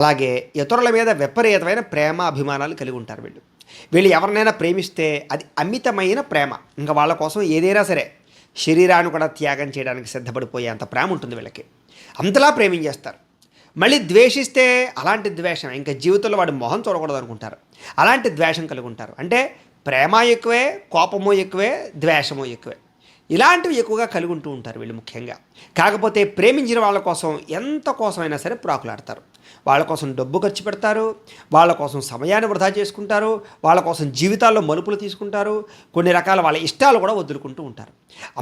అలాగే ఇతరుల మీద విపరీతమైన ప్రేమ, అభిమానాలు కలిగి ఉంటారు వీళ్ళు. వీళ్ళు ఎవరినైనా ప్రేమిస్తే అది అమితమైన ప్రేమ. ఇంక వాళ్ళ కోసం ఏదైనా సరే శరీరాన్ని కూడా త్యాగం చేయడానికి సిద్ధపడిపోయేంత ప్రేమ ఉంటుంది వీళ్ళకి. అంతలా ప్రేమించేస్తారు. మళ్ళీ ద్వేషిస్తే అలాంటి ద్వేషం ఇంకా జీవితంలో వాడి మొహం చూడకూడదు అనుకుంటారు. అలాంటి ద్వేషం కలిగి ఉంటారు. అంటే ప్రేమ ఎక్కువే, కోపము ఎక్కువే, ద్వేషము ఎక్కువే. ఇలాంటివి ఎక్కువగా కలిగి ఉంటూ ఉంటారు వీళ్ళు ముఖ్యంగా. కాకపోతే ప్రేమించిన వాళ్ళ కోసం ఎంత కోసమైనా సరే ప్రాకులాడతారు. వాళ్ళ కోసం డబ్బు ఖర్చు పెడతారు, వాళ్ళ కోసం సమయాన్ని వృధా చేసుకుంటారు, వాళ్ళ కోసం జీవితాల్లో మలుపులు తీసుకుంటారు, కొన్ని రకాల వాళ్ళ ఇష్టాలు కూడా వదులుకుంటూ ఉంటారు.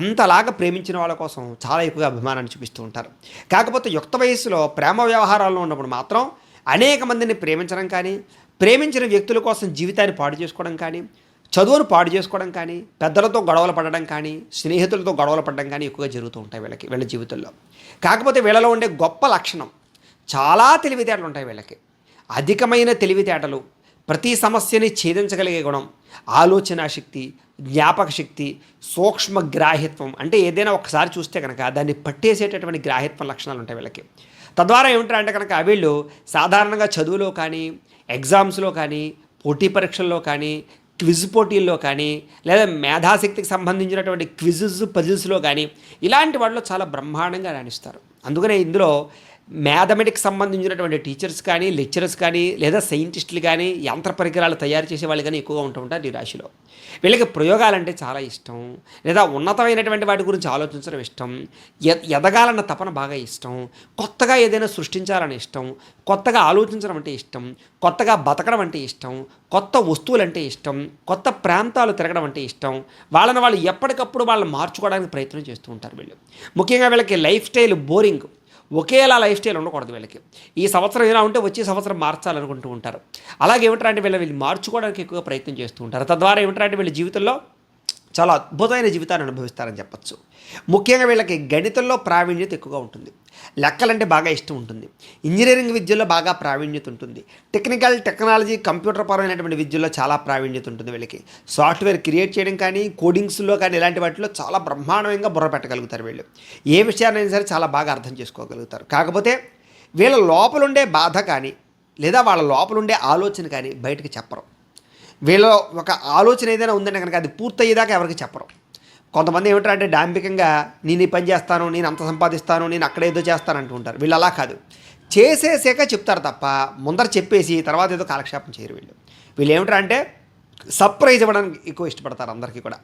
అంతలాగా ప్రేమించిన వాళ్ళ కోసం చాలా ఎక్కువగా అభిమానాన్ని చూపిస్తూ ఉంటారు. కాకపోతే యుక్త వయస్సులో ప్రేమ వ్యవహారాల్లో ఉన్నప్పుడు మాత్రం అనేక మందిని ప్రేమించడం కానీ, ప్రేమించిన వ్యక్తుల కోసం జీవితాన్ని పాడు చేసుకోవడం కానీ, చదువును పాడు చేసుకోవడం కానీ, పెద్దలతో గొడవలు పడడం కానీ, స్నేహితులతో గొడవలు పడడం కానీ ఎక్కువగా జరుగుతూ ఉంటాయి వీళ్ళ జీవితంలో. కాకపోతే వీళ్ళలో ఉండే గొప్ప లక్షణం చాలా తెలివితేటలు ఉంటాయి వీళ్ళకి. అధికమైన తెలివితేటలు, ప్రతి సమస్యని ఛేదించగలిగే గుణం, ఆలోచన శక్తి, జ్ఞాపక శక్తి, సూక్ష్మ గ్రాహ్యత్వం. అంటే ఏదైనా ఒకసారి చూస్తే కనుక దాన్ని పట్టేసేటటువంటి గ్రాహ్యత్వం లక్షణాలు ఉంటాయి వీళ్ళకి. తద్వారా ఏమిటంటే కనుక వీళ్ళు సాధారణంగా చదువులో కానీ, ఎగ్జామ్స్లో కానీ, పోటీ పరీక్షల్లో కానీ, క్విజ్ పోటీల్లో కానీ, లేదా మేధాశక్తికి సంబంధించినటువంటి క్విజెస్, పజిల్స్లో కానీ ఇలాంటి వాటిలో చాలా బ్రహ్మాండంగా రాణిస్తారు. అందుకనే ఇందులో మ్యాథమెటిక్స్ సంబంధించినటువంటి టీచర్స్ కానీ, లెక్చరర్స్ కానీ, లేదా సైంటిస్టులు కానీ, యంత్ర పరికరాలు తయారు చేసే వాళ్ళు కానీ ఎక్కువగా ఉంటూ ఉంటారు ఈ రాశిలో. వీళ్ళకి ప్రయోగాలంటే చాలా ఇష్టం, లేదా ఉన్నతమైనటువంటి వాటి గురించి ఆలోచించడం ఇష్టం, ఎదగాలన్న తపన బాగా ఇష్టం, కొత్తగా ఏదైనా సృష్టించాలని ఇష్టం, కొత్తగా ఆలోచించడం అంటే ఇష్టం, కొత్తగా బతకడం అంటే ఇష్టం, కొత్త వస్తువులంటే ఇష్టం, కొత్త ప్రాంతాలు తిరగడం అంటే ఇష్టం. వాళ్ళని వాళ్ళు ఎప్పటికప్పుడు వాళ్ళని మార్చుకోవడానికి ప్రయత్నం చేస్తూ ఉంటారు వీళ్ళు. ముఖ్యంగా వీళ్ళకి లైఫ్ స్టైల్ బోరింగ్, ఒకేలా లైఫ్ స్టైల్ ఉండకూడదు వీళ్ళకి. ఈ సంవత్సరం ఎలా ఉంటే వచ్చే సంవత్సరం మార్చాలనుకుంటూ ఉంటారు. అలాగే ఏమిటంటే వీళ్ళు మార్చుకోవడానికి ఎక్కువగా ప్రయత్నం చేస్తూ ఉంటారు. తద్వారా ఏమిటంటే వీళ్ళ జీవితంలో చాలా అద్భుతమైన జీవితాన్ని అనుభవిస్తారని చెప్పచ్చు. ముఖ్యంగా వీళ్ళకి గణితంలో ప్రావీణ్యత ఎక్కువగా ఉంటుంది, లెక్కలంటే బాగా ఇష్టం ఉంటుంది, ఇంజనీరింగ్ విద్యలో బాగా ప్రావీణ్యత ఉంటుంది, టెక్నాలజీ, కంప్యూటర్ పరమైనటువంటి విద్యలో చాలా ప్రావీణ్యత ఉంటుంది వీళ్ళకి. సాఫ్ట్వేర్ క్రియేట్ చేయడం కానీ, కోడింగ్స్లో కానీ ఇలాంటి వాటిలో చాలా బ్రహ్మాండంగా బుర్ర పెట్టగలుగుతారు వీళ్ళు. ఏ విషయాన్నైనా సరే చాలా బాగా అర్థం చేసుకోగలుగుతారు. కాకపోతే వీళ్ళ లోపలుండే బాధ కానీ, లేదా వాళ్ళ లోపలుండే ఆలోచన కానీ బయటకు చెప్పరు. వీళ్ళలో ఒక ఆలోచన ఏదైనా ఉందంటే కనుక అది పూర్తయ్యేదాకా ఎవరికి చెప్పరు. కొంతమంది ఏమిటంటే డాంబికంగా నేను ఈ పని చేస్తాను, నేను అంత సంపాదిస్తాను, నేను అక్కడ ఏదో చేస్తాను అంటూ ఉంటారు. వీళ్ళు అలా కాదు, చేసేసాక చెప్తారు తప్ప ముందర చెప్పేసి తర్వాత ఏదో కాలక్షేపం చేయరు వీళ్ళు. వీళ్ళు ఏమిటంటే సర్ప్రైజ్ ఇవ్వడానికి ఎక్కువ ఇష్టపడతారు అందరికీ కూడా.